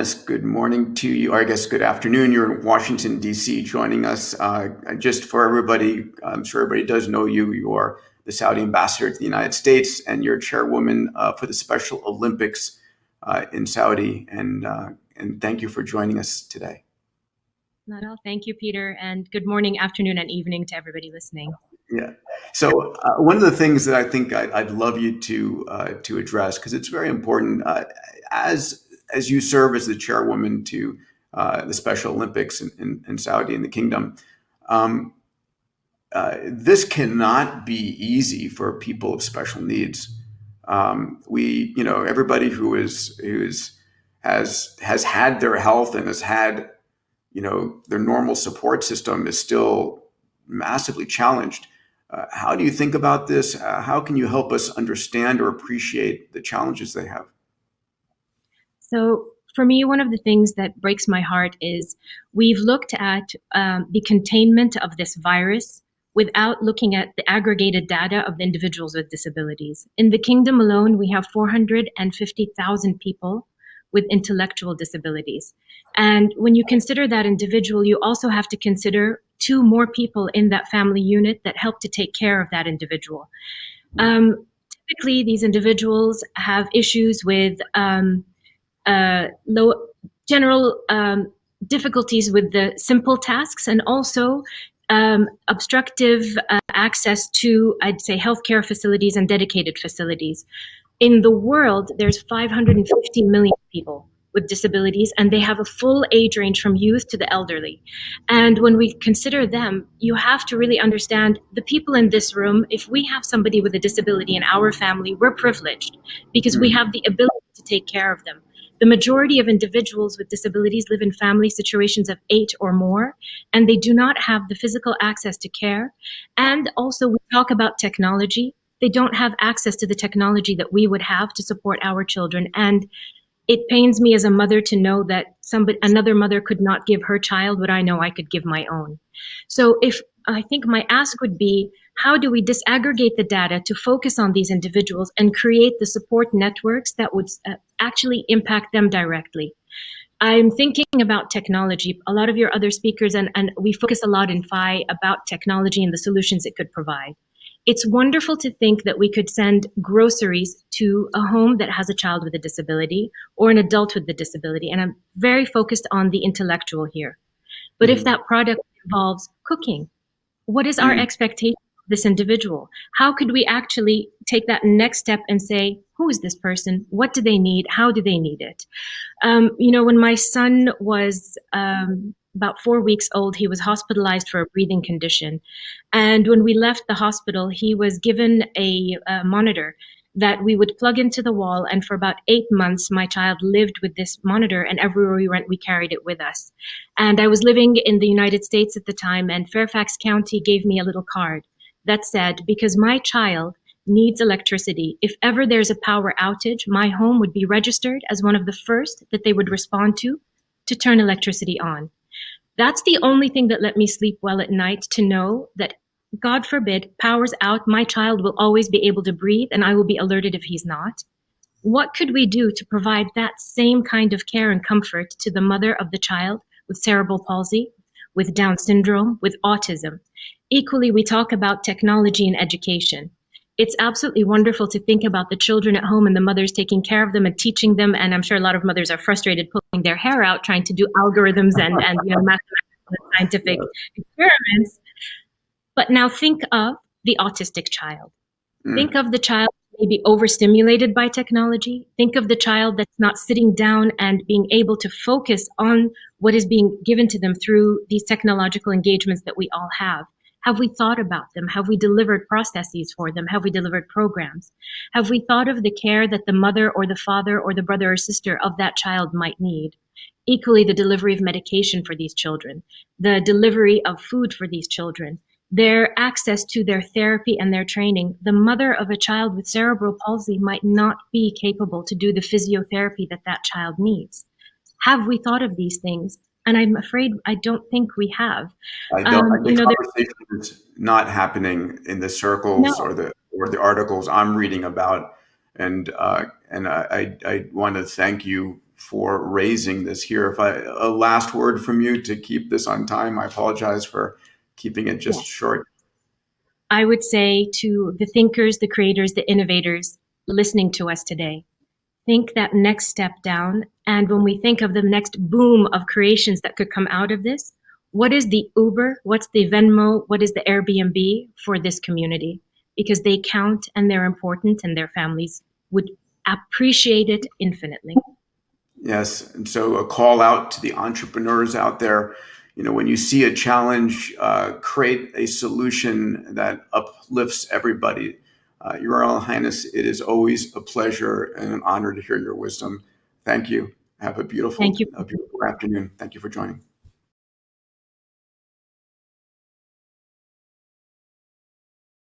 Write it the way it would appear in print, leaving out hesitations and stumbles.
Diamandis, good morning to you, or I guess good afternoon. You're in Washington, D.C., joining us. Just for everybody, I'm sure everybody does know you. You are the Saudi ambassador to the United States, and you're chairwoman for the Special Olympics in Saudi. And thank you for joining us today. Not all. Thank you, Peter, and good morning, afternoon, and evening to everybody listening. Yeah. So one of the things that I think I'd love you to address, because it's very important, as you serve as the chairwoman to the Special Olympics in Saudi and the Kingdom, this cannot be easy for people of special needs. Everybody who has had their health and has had, their normal support system is still massively challenged. How do you think about this? How can you help us understand or appreciate the challenges they have? So for me, one of the things that breaks my heart is we've looked at the containment of this virus without looking at the aggregated data of the individuals with disabilities. In the Kingdom alone, we have 450,000 people with intellectual disabilities. And when you consider that individual, you also have to consider 2 more people in that family unit that help to take care of that individual. Typically, these individuals have issues with general difficulties with the simple tasks, and also obstructive access to, I'd say, healthcare facilities and dedicated facilities. In the world, there's 550 million people with disabilities, and they have a full age range from youth to the elderly. And when we consider them, you have to really understand the people in this room. If we have somebody with a disability in our family, we're privileged because we have the ability to take care of them. The majority of individuals with disabilities live in family situations of 8 or more, and they do not have the physical access to care. And also, we talk about technology. They don't have access to the technology that we would have to support our children. And it pains me as a mother to know that another mother could not give her child what I know I could give my own. So I think my ask would be, how do we disaggregate the data to focus on these individuals and create the support networks that would actually impact them directly? I'm thinking about technology. A lot of your other speakers, and we focus a lot in FII about technology and the solutions it could provide. It's wonderful to think that we could send groceries to a home that has a child with a disability or an adult with a disability. And I'm very focused on the intellectual here. But if that product involves cooking, what is our expectation of this individual? How could we actually take that next step and say, who is this person? What do they need? How do they need it? When my son was about 4 weeks old, he was hospitalized for a breathing condition. And when we left the hospital, he was given a monitor that we would plug into the wall. And for about 8 months, my child lived with this monitor, and everywhere we went, we carried it with us. And I was living in the United States at the time, and Fairfax County gave me a little card that said, because my child needs electricity, if ever there's a power outage, my home would be registered as one of the first that they would respond to turn electricity on. That's the only thing that let me sleep well at night, to know that, God forbid, power's out, my child will always be able to breathe, and I will be alerted if he's not. What could we do to provide that same kind of care and comfort to the mother of the child with cerebral palsy, with Down syndrome, with autism? Equally, we talk about technology and education. It's absolutely wonderful to think about the children at home and the mothers taking care of them and teaching them. And I'm sure a lot of mothers are frustrated pulling their hair out trying to do algorithms and mathematical and scientific experiments. But now think of the autistic child. Think of the child maybe overstimulated by technology. Think of the child that's not sitting down and being able to focus on what is being given to them through these technological engagements that we all have. Have we thought about them? Have we delivered processes for them? Have we delivered programs? Have we thought of the care that the mother or the father or the brother or sister of that child might need? Equally, the delivery of medication for these children, the delivery of food for these children, their access to their therapy and their training. The mother of a child with cerebral palsy might not be capable to do the physiotherapy that that child needs. Have we thought of these things? And I'm afraid I don't think we have. I don't. The conversation is not happening in the circles or the articles I'm reading about. And I want to thank you for raising this here. A last word from you to keep this on time. I apologize for keeping it just short. I would say to the thinkers, the creators, the innovators listening to us today, think that next step down. And when we think of the next boom of creations that could come out of this, what is the Uber? What's the Venmo? What is the Airbnb for this community? Because they count and they're important, and their families would appreciate it infinitely. Yes. And so a call out to the entrepreneurs out there. When you see a challenge, create a solution that uplifts everybody. Your Royal Highness, it is always a pleasure and an honor to hear your wisdom. Thank you. Have a beautiful afternoon. Thank you for joining.